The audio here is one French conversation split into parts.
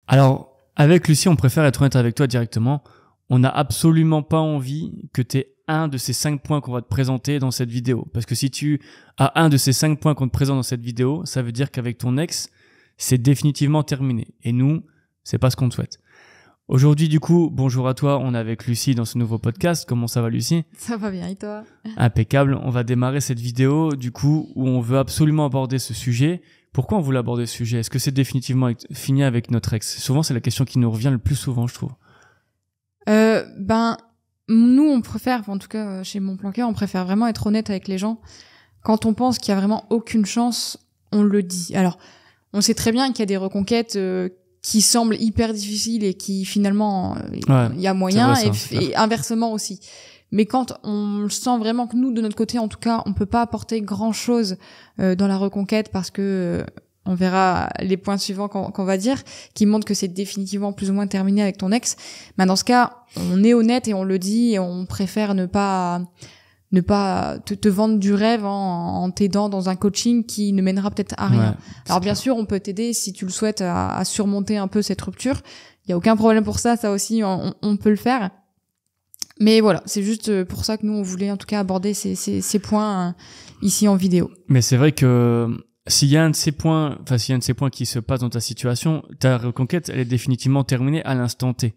Alors, avec Lucie, on préfère être honnête avec toi directement. On n'a absolument pas envie que tu aies un de ces 5 points qu'on va te présenter dans cette vidéo. Parce que si tu as un de ces 5 points qu'on te présente dans cette vidéo, ça veut dire qu'avec ton ex, c'est définitivement terminé. Et nous, c'est pas ce qu'on te souhaite. Aujourd'hui, du coup, bonjour à toi. On est avec Lucie dans ce nouveau podcast. Comment ça va, Lucie? Ça va bien, et toi? Impeccable. On va démarrer cette vidéo, du coup, où on veut absolument aborder ce sujet. Pourquoi on voulait aborder ce sujet? Est-ce que c'est définitivement fini avec notre ex? Souvent, c'est la question qui nous revient le plus souvent, je trouve. Nous, on préfère, en tout cas chez Mon Plan Cœur, on préfère vraiment être honnête avec les gens. Quand on pense qu'il y a vraiment aucune chance, on le dit. Alors, on sait très bien qu'il y a des reconquêtes qui semblent hyper difficiles et qui finalement, il y a moyen, vrai, et inversement aussi. Mais quand on sent vraiment que nous, de notre côté, en tout cas, on peut pas apporter grand-chose dans la reconquête parce que on verra les points suivants qu'on va dire, qui montrent que c'est définitivement plus ou moins terminé avec ton ex. Ben dans ce cas, on est honnête et on le dit, et on préfère ne pas te vendre du rêve en t'aidant dans un coaching qui ne mènera peut-être à rien. Ouais, Alors bien sûr, on peut t'aider si tu le souhaites à surmonter un peu cette rupture. Il y a aucun problème pour ça, ça aussi, on peut le faire. Mais voilà, c'est juste pour ça que nous, on voulait en tout cas aborder ces points ici en vidéo. Mais c'est vrai que s'il y a un de ces points qui se passe dans ta situation, ta reconquête, elle est définitivement terminée à l'instant T.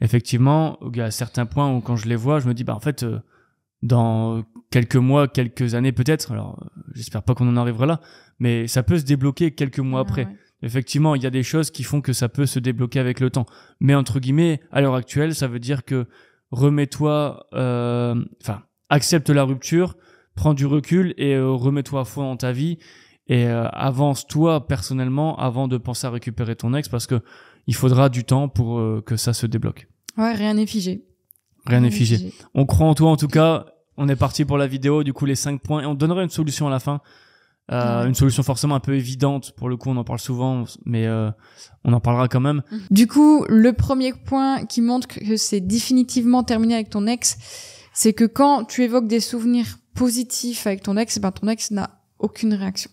Effectivement, il y a certains points où quand je les vois, je me dis, en fait, dans quelques mois, quelques années peut-être, alors j'espère pas qu'on en arrivera là, mais ça peut se débloquer quelques mois après. Ouais. Effectivement, il y a des choses qui font que ça peut se débloquer avec le temps. Mais entre guillemets, à l'heure actuelle, ça veut dire que remets-toi, accepte la rupture, prends du recul et remets-toi à fond dans ta vie et avance-toi personnellement avant de penser à récupérer ton ex, parce que il faudra du temps pour que ça se débloque. Ouais, rien n'est figé. Rien n'est figé. On croit en toi en tout cas. On est parti pour la vidéo, du coup les 5 points, et on donnera une solution à la fin. Une solution forcément un peu évidente, pour le coup on en parle souvent, mais on en parlera quand même. Du coup, le premier point qui montre que c'est définitivement terminé avec ton ex, c'est que quand tu évoques des souvenirs positifs avec ton ex, ton ex n'a aucune réaction.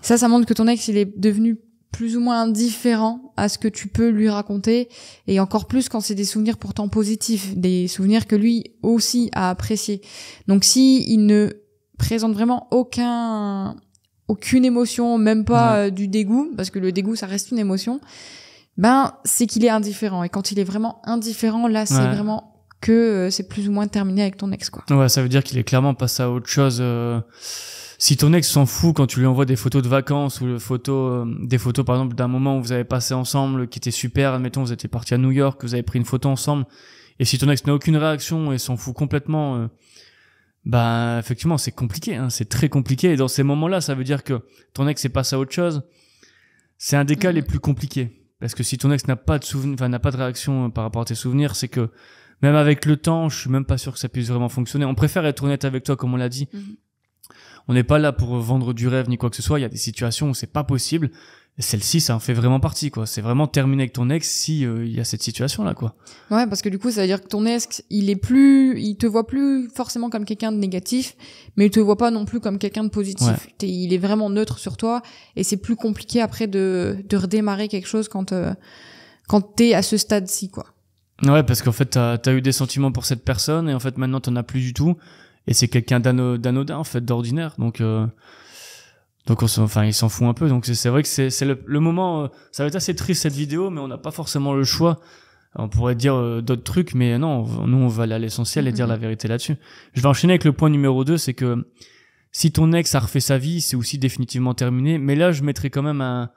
Ça montre que ton ex, il est devenu plus ou moins indifférent à ce que tu peux lui raconter, et encore plus quand c'est des souvenirs pourtant positifs, des souvenirs que lui aussi a appréciés. Donc si il ne présente vraiment aucune émotion, même pas du dégoût, parce que le dégoût ça reste une émotion, c'est qu'il est indifférent. Et quand il est vraiment indifférent, là c'est vraiment que c'est plus ou moins terminé avec ton ex, quoi. Ouais, ça veut dire qu'il est clairement passé à autre chose. Si ton ex s'en fout quand tu lui envoies des photos de vacances ou des photos par exemple d'un moment où vous avez passé ensemble qui était super, admettons vous étiez partis à New York, vous avez pris une photo ensemble, et si ton ex n'a aucune réaction et s'en fout complètement, effectivement c'est compliqué, hein, c'est très compliqué. Et dans ces moments-là, ça veut dire que ton ex est passé à autre chose. C'est un des cas les plus compliqués, parce que si ton ex n'a pas de réaction par rapport à tes souvenirs, c'est que même avec le temps, je suis même pas sûr que ça puisse vraiment fonctionner. On préfère être honnête avec toi, comme on l'a dit. On n'est pas là pour vendre du rêve ni quoi que ce soit. Il y a des situations où c'est pas possible. Et celle-ci, ça en fait vraiment partie, quoi. C'est vraiment terminé avec ton ex si il y a cette situation-là, quoi. Ouais, parce que du coup, ça veut dire que ton ex, il te voit plus forcément comme quelqu'un de négatif, mais il te voit pas non plus comme quelqu'un de positif. Ouais. Il est vraiment neutre sur toi, et c'est plus compliqué après de redémarrer quelque chose quand t'es à ce stade-ci, quoi. Ouais, parce qu'en fait, t'as eu des sentiments pour cette personne, et en fait, maintenant, t'en as plus du tout. Et c'est quelqu'un d'anodin, en fait, d'ordinaire. Donc il s'en fout un peu. Donc c'est vrai que c'est le moment, ça va être assez triste cette vidéo, mais on n'a pas forcément le choix. On pourrait dire d'autres trucs, mais non, nous on va aller à l'essentiel et dire la vérité là-dessus. Je vais enchaîner avec le point numéro 2, c'est que si ton ex a refait sa vie, c'est aussi définitivement terminé. Mais là, je mettrais quand même un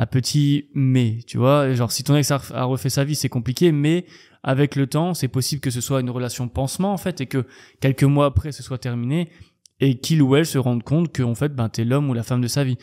petit mais, tu vois, genre si ton ex a refait sa vie, c'est compliqué, mais avec le temps, c'est possible que ce soit une relation pansement, en fait, et que quelques mois après, ce soit terminé, et qu'il ou elle se rende compte que, en fait, t'es l'homme ou la femme de sa vie.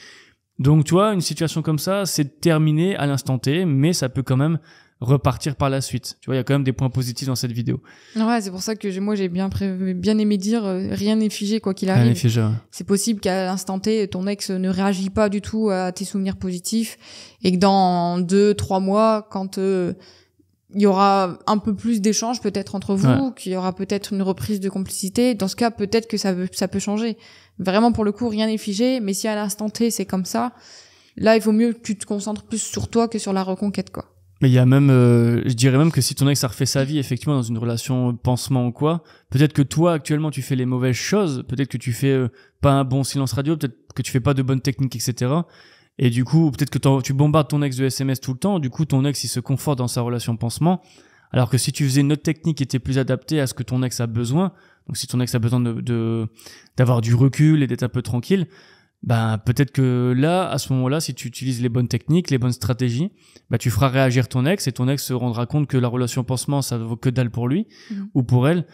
Donc, tu vois, une situation comme ça, c'est terminé à l'instant T, mais ça peut quand même repartir par la suite. Tu vois, il y a quand même des points positifs dans cette vidéo. Ouais, c'est pour ça que moi, j'ai bien aimé dire, rien n'est figé, quoi qu'il arrive. Rien n'est figé, ouais. C'est possible qu'à l'instant T, ton ex ne réagit pas du tout à tes souvenirs positifs, et que dans 2-3 mois, quand il y aura un peu plus d'échanges peut-être entre vous, qu'il y aura peut-être une reprise de complicité. Dans ce cas, peut-être que ça peut changer. Vraiment, pour le coup, rien n'est figé, mais si à l'instant T, c'est comme ça, là, il vaut mieux que tu te concentres plus sur toi que sur la reconquête, quoi. Mais il y a même, je dirais même que si ton ex a refait sa vie, effectivement, dans une relation pansement ou quoi, peut-être que toi, actuellement, tu fais les mauvaises choses, peut-être que tu fais pas un bon silence radio, peut-être que tu fais pas de bonnes techniques, etc. Et du coup, peut-être que tu bombardes ton ex de SMS tout le temps, du coup, ton ex, il se conforte dans sa relation pansement, alors que si tu faisais une autre technique qui était plus adaptée à ce que ton ex a besoin, donc si ton ex a besoin d'avoir du recul et d'être un peu tranquille, ben peut-être que là, à ce moment-là, si tu utilises les bonnes techniques, les bonnes stratégies, ben tu feras réagir ton ex et ton ex se rendra compte que la relation pansement, ça vaut que dalle pour lui ou pour elle,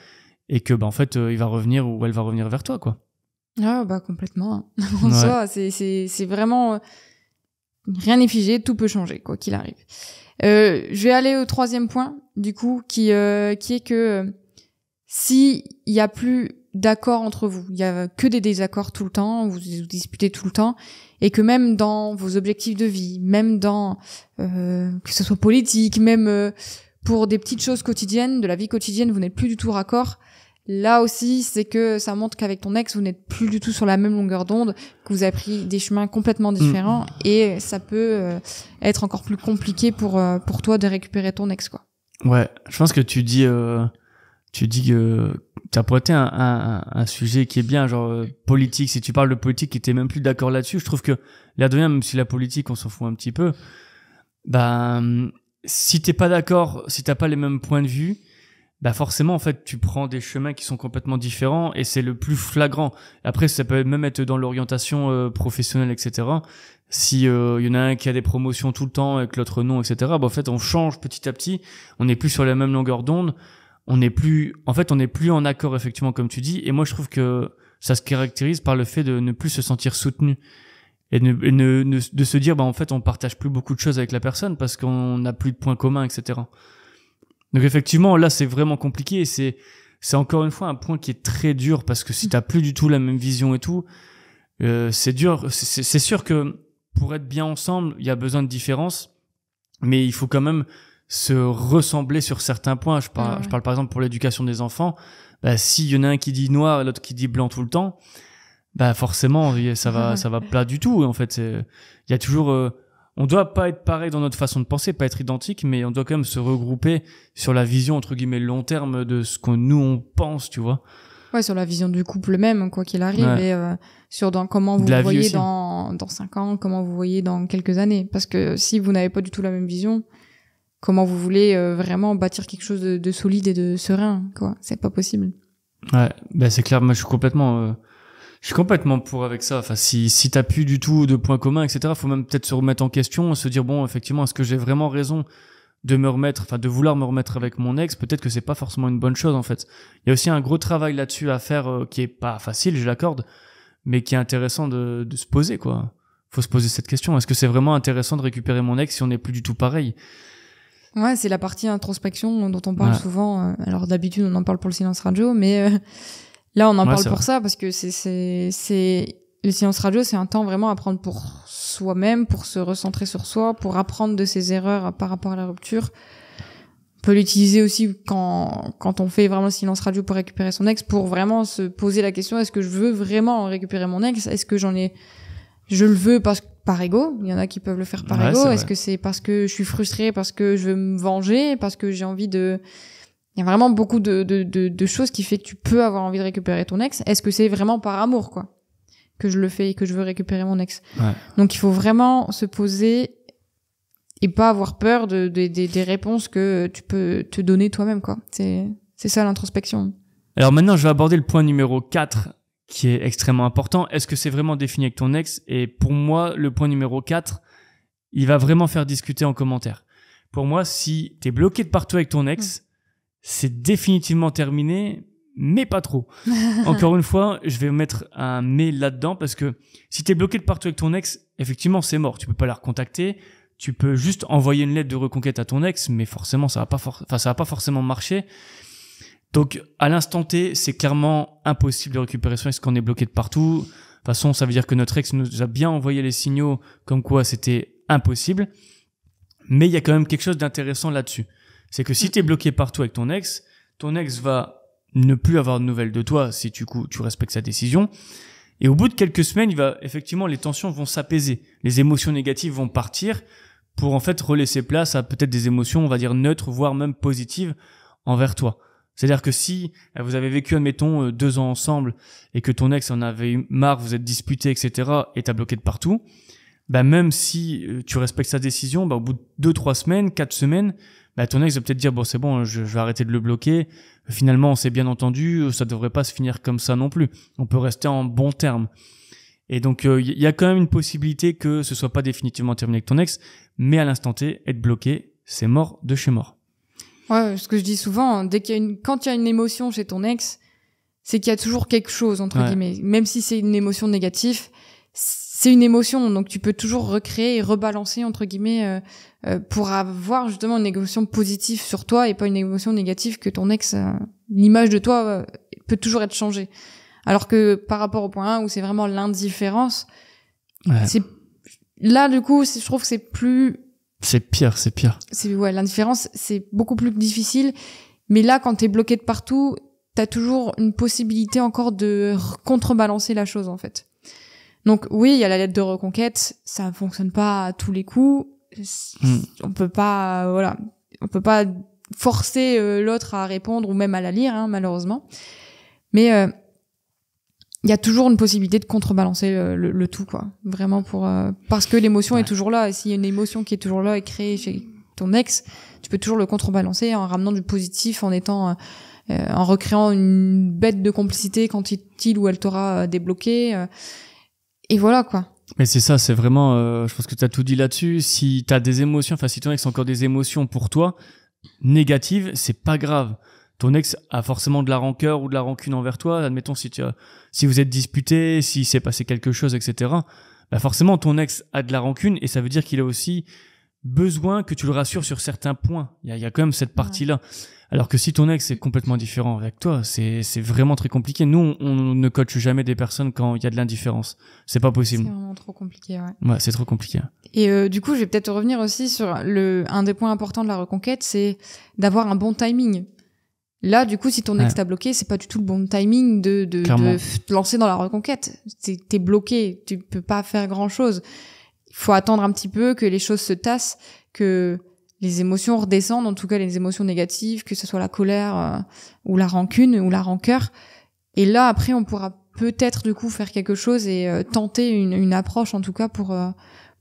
et que ben en fait, il va revenir ou elle va revenir vers toi, quoi. Ah bah complètement. En soi, c'est vraiment rien n'est figé, tout peut changer quoi qu'il arrive. Je vais aller au troisième point du coup qui est que si il y a plus d'accord entre vous, il y a que des désaccords tout le temps, vous vous disputez tout le temps, et que même dans vos objectifs de vie, même dans que ce soit politique, même pour des petites choses quotidiennes, de la vie quotidienne, vous n'êtes plus du tout raccord. Là aussi, c'est que ça montre qu'avec ton ex, vous n'êtes plus du tout sur la même longueur d'onde, que vous avez pris des chemins complètement différents, et ça peut être encore plus compliqué pour toi de récupérer ton ex, quoi. Ouais, je pense que tu dis que t'as pointé un sujet qui est bien, genre politique. Si tu parles de politique et t'es même plus d'accord là-dessus, je trouve que là de même si la politique on s'en fout un petit peu, ben si t'es pas d'accord, si t'as pas les mêmes points de vue, bah forcément en fait tu prends des chemins qui sont complètement différents et c'est le plus flagrant. Après ça peut même être dans l'orientation professionnelle, etc. Si y en a un qui a des promotions tout le temps et que l'autre non, etc. Bah en fait on change petit à petit, on n'est plus sur la même longueur d'onde, on n'est plus en accord effectivement comme tu dis. Et moi je trouve que ça se caractérise par le fait de ne plus se sentir soutenu et de se dire bah en fait on partage plus beaucoup de choses avec la personne parce qu'on n'a plus de points communs, etc. Donc effectivement, là, c'est vraiment compliqué et c'est encore une fois un point qui est très dur parce que si t'as plus du tout la même vision et tout, c'est dur. C'est sûr que pour être bien ensemble, il y a besoin de différences, mais il faut quand même se ressembler sur certains points. Je parle par exemple pour l'éducation des enfants. Bah, s'il y en a un qui dit noir et l'autre qui dit blanc tout le temps, bah forcément, ça va pas du tout. En fait, il y a toujours on doit pas être pareil dans notre façon de penser, pas être identique, mais on doit quand même se regrouper sur la vision, entre guillemets, long terme de ce que nous, on pense, tu vois. Ouais, sur la vision du couple même, quoi qu'il arrive, et sur comment vous vous voyez dans 5 ans, comment vous voyez dans quelques années. Parce que si vous n'avez pas du tout la même vision, comment vous voulez vraiment bâtir quelque chose de solide et de serein, quoi. C'est pas possible. Ouais, ben c'est clair, moi je suis complètement pour avec ça. Enfin, si t'as plus du tout de points communs, etc., faut même peut-être se remettre en question, se dire bon, effectivement, est-ce que j'ai vraiment raison de vouloir me remettre avec mon ex? Peut-être que c'est pas forcément une bonne chose, en fait. Il y a aussi un gros travail là-dessus à faire, qui est pas facile, je l'accorde, mais qui est intéressant de se poser, quoi. Faut se poser cette question. Est-ce que c'est vraiment intéressant de récupérer mon ex si on n'est plus du tout pareil? Ouais, c'est la partie introspection dont on parle souvent. Alors d'habitude, on en parle pour le silence radio, mais là, on en parle pour ça parce que c'est le silence radio, c'est un temps vraiment à prendre pour soi-même, pour se recentrer sur soi, pour apprendre de ses erreurs par rapport à la rupture. On peut l'utiliser aussi quand on fait vraiment le silence radio pour récupérer son ex, pour vraiment se poser la question, est-ce que je veux vraiment récupérer mon ex? Est-ce que je le veux par ego? Il y en a qui peuvent le faire par ego. Est-ce que c'est parce que je suis frustrée, parce que je veux me venger, parce que j'ai envie de... Il y a vraiment beaucoup de choses qui fait que tu peux avoir envie de récupérer ton ex. Est-ce que c'est vraiment par amour, quoi, que je le fais et que je veux récupérer mon ex? Donc il faut vraiment se poser et pas avoir peur des réponses que tu peux te donner toi-même, quoi. C'est ça l'introspection. Alors maintenant, je vais aborder le point numéro 4 qui est extrêmement important. Est-ce que c'est vraiment défini avec ton ex? Et pour moi, le point numéro 4, il va vraiment faire discuter en commentaire. Pour moi, si t'es bloqué de partout avec ton ex, c'est définitivement terminé, mais pas trop. Encore une fois, je vais mettre un mais là-dedans parce que si t'es bloqué de partout avec ton ex, effectivement, c'est mort. Tu peux pas la recontacter. Tu peux juste envoyer une lettre de reconquête à ton ex, mais forcément, ça va pas forcément marcher. Donc, à l'instant T, c'est clairement impossible de récupérer son ex quand on est bloqué de partout. De toute façon, ça veut dire que notre ex nous a bien envoyé les signaux comme quoi c'était impossible. Mais il y a quand même quelque chose d'intéressant là-dessus. C'est que si t'es bloqué partout avec ton ex va ne plus avoir de nouvelles de toi si tu respectes sa décision. Et au bout de quelques semaines, effectivement, les tensions vont s'apaiser. Les émotions négatives vont partir pour en fait relaisser place à peut-être des émotions, on va dire neutres, voire même positives envers toi. C'est-à-dire que si vous avez vécu, admettons, 2 ans ensemble et que ton ex en avait eu marre, vous êtes disputés, etc., et t'as bloqué de partout, bah même si tu respectes sa décision, bah au bout de 2-3 semaines, 4 semaines, bah ton ex va peut-être dire bon c'est bon, je vais arrêter de le bloquer. Finalement on s'est bien entendu, ça devrait pas se finir comme ça non plus. On peut rester en bons termes. Et donc il y a quand même une possibilité que ce soit pas définitivement terminé avec ton ex, mais à l'instant T, être bloqué, c'est mort de chez mort. Ouais, ce que je dis souvent, quand il y a une émotion chez ton ex, c'est qu'il y a toujours quelque chose, entre guillemets. Même si c'est une émotion négative, c'est une émotion, donc tu peux toujours recréer et rebalancer, entre guillemets, pour avoir justement une émotion positive sur toi et pas une émotion négative que ton ex, l'image de toi peut toujours être changée. Alors que par rapport au point 1 où c'est vraiment l'indifférence, c'est là du coup, je trouve que c'est plus... C'est pire. L'indifférence, c'est beaucoup plus difficile. Mais là, quand t'es bloqué de partout, t'as toujours une possibilité encore de contrebalancer la chose, en fait. Donc oui, il y a la lettre de reconquête, ça fonctionne pas à tous les coups. On peut pas, on peut pas forcer l'autre à répondre ou même à la lire, hein, malheureusement. Mais il y a toujours une possibilité de contrebalancer le tout, quoi. Vraiment parce que l'émotion est toujours là. Et s'il y a une émotion qui est toujours là et créée chez ton ex, tu peux toujours le contrebalancer en ramenant du positif, en recréant une bête de complicité quand il ou elle t'aura débloqué. Et voilà, quoi. Mais c'est ça, c'est vraiment, je pense que t'as tout dit là-dessus. Si t'as des émotions, enfin, si ton ex a encore des émotions pour toi, négatives, c'est pas grave. Ton ex a forcément de la rancœur ou de la rancune envers toi. Admettons, si vous êtes disputés, s'il s'est passé quelque chose, etc. Bah forcément, ton ex a de la rancune et ça veut dire qu'il a aussi besoin que tu le rassures sur certains points. Il y a quand même cette partie-là. Alors que si ton ex est complètement différent avec toi, c'est vraiment très compliqué. Nous, on ne coach jamais des personnes quand il y a de l'indifférence. C'est pas possible. C'est vraiment trop compliqué, ouais. Ouais, c'est trop compliqué. Et du coup, je vais peut-être revenir aussi sur un des points importants de la reconquête, c'est d'avoir un bon timing. Là, du coup, si ton ex t'a bloqué, c'est pas du tout le bon timing de te lancer dans la reconquête. T'es bloqué, tu peux pas faire grand-chose. Il faut attendre un petit peu que les choses se tassent, que les émotions redescendent, en tout cas les émotions négatives, que ce soit la colère ou la rancune ou la rancœur. Et là, après, on pourra peut-être du coup faire quelque chose et tenter une approche, en tout cas pour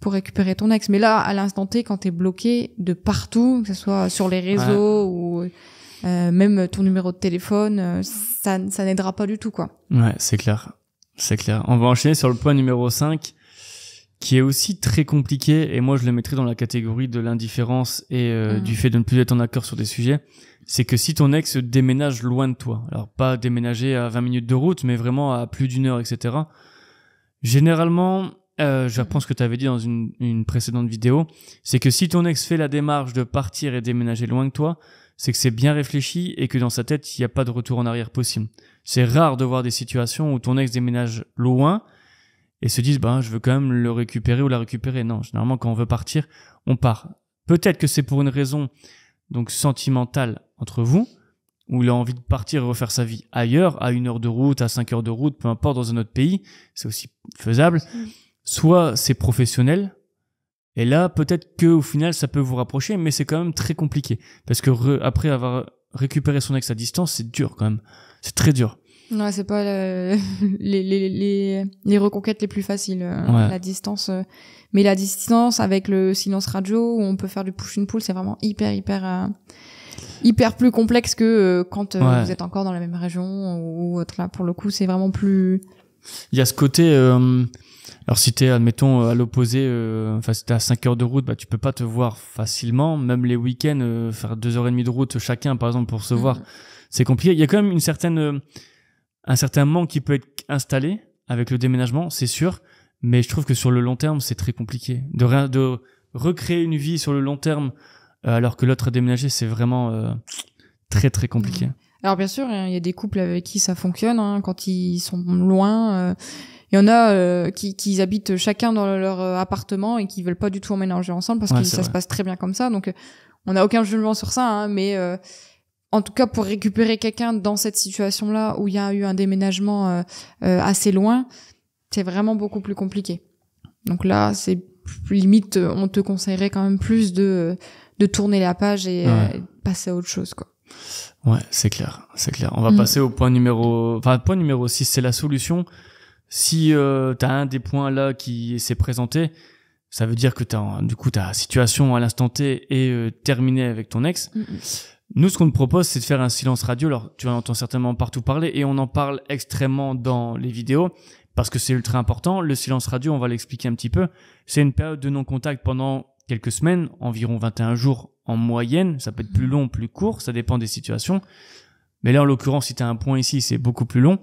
récupérer ton ex. Mais là, à l'instant T, quand t'es bloqué de partout, que ce soit sur les réseaux ou même ton numéro de téléphone, ça n'aidera pas du tout, quoi. Ouais, c'est clair. On va enchaîner sur le point numéro 5, qui est aussi très compliqué, et moi je le mettrais dans la catégorie de l'indifférence et du fait de ne plus être en accord sur des sujets. C'est que si ton ex déménage loin de toi, alors pas déménager à 20 minutes de route, mais vraiment à plus d'1 heure, etc. Généralement, je reprends ce que tu avais dit dans une précédente vidéo, c'est que si ton ex fait la démarche de partir et déménager loin de toi, c'est que c'est bien réfléchi et que dans sa tête, il n'y a pas de retour en arrière possible. C'est rare de voir des situations où ton ex déménage loin et se disent, je veux quand même le récupérer ou la récupérer. Non, généralement, quand on veut partir, on part. Peut-être que c'est pour une raison donc sentimentale entre vous, où il a envie de partir et refaire sa vie ailleurs, à 1 heure de route, à 5 heures de route, peu importe, dans un autre pays, c'est aussi faisable. Soit c'est professionnel, et là, peut-être que au final, ça peut vous rapprocher, mais c'est quand même très compliqué. Parce que après avoir récupéré son ex à distance, c'est dur quand même. C'est très dur. Ouais, c'est pas les reconquêtes les plus faciles, la distance. Mais la distance avec le silence radio, où on peut faire du push and pull, c'est vraiment hyper plus complexe que quand vous êtes encore dans la même région ou autre. Là, pour le coup, c'est vraiment plus... Il y a ce côté... Alors si t'es, admettons, à l'opposé, si t'es à 5 heures de route, tu peux pas te voir facilement. Même les week-ends, faire 2h30 de route chacun, par exemple, pour se voir, c'est compliqué. Il y a quand même un certain manque qui peut être installé avec le déménagement, c'est sûr. Mais je trouve que sur le long terme, c'est très compliqué. De recréer une vie sur le long terme, alors que l'autre a déménagé, c'est vraiment très très compliqué. Alors bien sûr, il y a des couples avec qui ça fonctionne, quand ils sont loin. Il y en a qui habitent chacun dans leur appartement et qui veulent pas du tout emménager ensemble parce que ça se passe très bien comme ça. Donc on n'a aucun jugement sur ça, mais en tout cas pour récupérer quelqu'un dans cette situation-là où il y a eu un déménagement assez loin, c'est vraiment beaucoup plus compliqué. Donc là, c'est limite, on te conseillerait quand même plus de tourner la page et passer à autre chose, quoi. Ouais, c'est clair, c'est clair. On va passer au point numéro 6, c'est la solution. Si t'as un des points là qui s'est présenté, ça veut dire que ta situation à l'instant T est terminée avec ton ex. Nous, ce qu'on te propose, c'est de faire un silence radio. Alors, tu en entends certainement partout parler et on en parle extrêmement dans les vidéos parce que c'est ultra important. Le silence radio, on va l'expliquer un petit peu. C'est une période de non-contact pendant quelques semaines, environ 21 jours en moyenne. Ça peut être plus long, plus court, ça dépend des situations. Mais là, en l'occurrence, si tu as un point ici, c'est beaucoup plus long.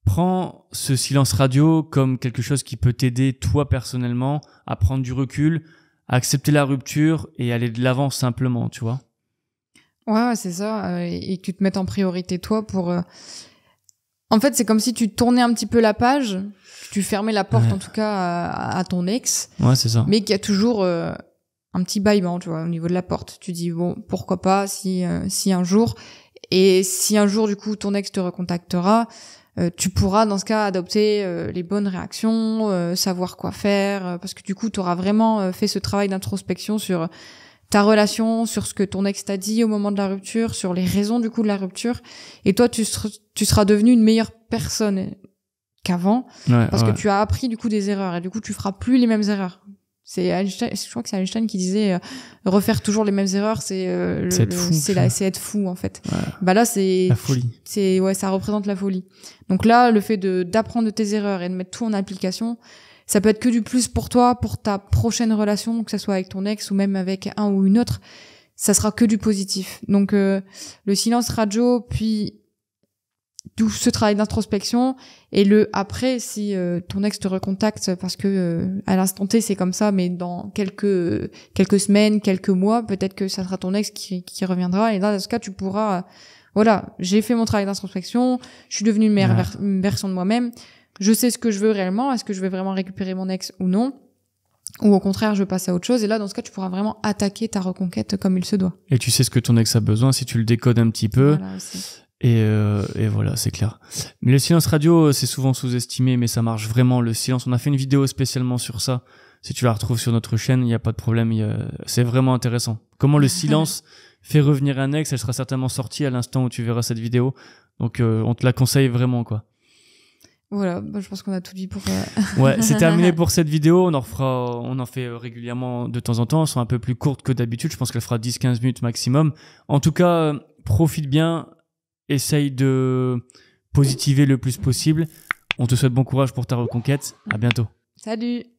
Prends ce silence radio comme quelque chose qui peut t'aider, toi, personnellement, à prendre du recul, à accepter la rupture et aller de l'avant simplement, tu vois. Ouais, c'est ça. Et que tu te mettes en priorité, toi, pour... En fait, c'est comme si tu tournais un petit peu la page, tu fermais la porte, en tout cas, à ton ex. Ouais, c'est ça. Mais qu'il y a toujours un petit bâillement, tu vois, au niveau de la porte. Tu dis, bon, pourquoi pas, si un jour... Et si un jour, du coup, ton ex te recontactera... tu pourras dans ce cas adopter les bonnes réactions, savoir quoi faire, parce que du coup tu auras vraiment fait ce travail d'introspection sur ta relation, sur ce que ton ex t'a dit au moment de la rupture, sur les raisons du coup de la rupture, et toi tu seras devenu une meilleure personne qu'avant, parce que tu as appris du coup des erreurs, et du coup tu feras plus les mêmes erreurs. C'est Einstein, je crois que c'est Einstein qui disait refaire toujours les mêmes erreurs, c'est être fou en fait. Ouais. Bah là c'est la folie. Ça représente la folie. Donc là le fait d'apprendre de tes erreurs et de mettre tout en application, ça peut être que du plus pour toi, pour ta prochaine relation, que ça soit avec ton ex ou même avec un ou une autre, ça sera que du positif. Donc le silence radio, puis tout ce travail d'introspection, et le après, si ton ex te recontacte, parce que à l'instant T c'est comme ça, mais dans quelques semaines, quelques mois, peut-être que ça sera ton ex qui reviendra, et là dans ce cas tu pourras voilà, j'ai fait mon travail d'introspection, je suis devenue une meilleure version de moi-même, je sais ce que je veux réellement, est-ce que je veux vraiment récupérer mon ex ou non, ou au contraire je passe à autre chose, et là dans ce cas tu pourras vraiment attaquer ta reconquête comme il se doit. Et tu sais ce que ton ex a besoin si tu le décodes un petit peu. Voilà, aussi. Et voilà, c'est clair. Mais le silence radio, c'est souvent sous-estimé, mais ça marche vraiment, le silence. On a fait une vidéo spécialement sur ça. Si tu la retrouves sur notre chaîne, il n'y a pas de problème. C'est vraiment intéressant. Comment le silence fait revenir un ex, elle sera certainement sortie à l'instant où tu verras cette vidéo. Donc, on te la conseille vraiment, quoi. Voilà, bah, je pense qu'on a tout dit pour... Ouais, c'est terminé pour cette vidéo. On en fait régulièrement de temps en temps. Elles sont un peu plus courtes que d'habitude. Je pense qu'elle fera 10-15 minutes maximum. En tout cas, profite bien. Essaye de positiver le plus possible. On te souhaite bon courage pour ta reconquête. À bientôt. Salut!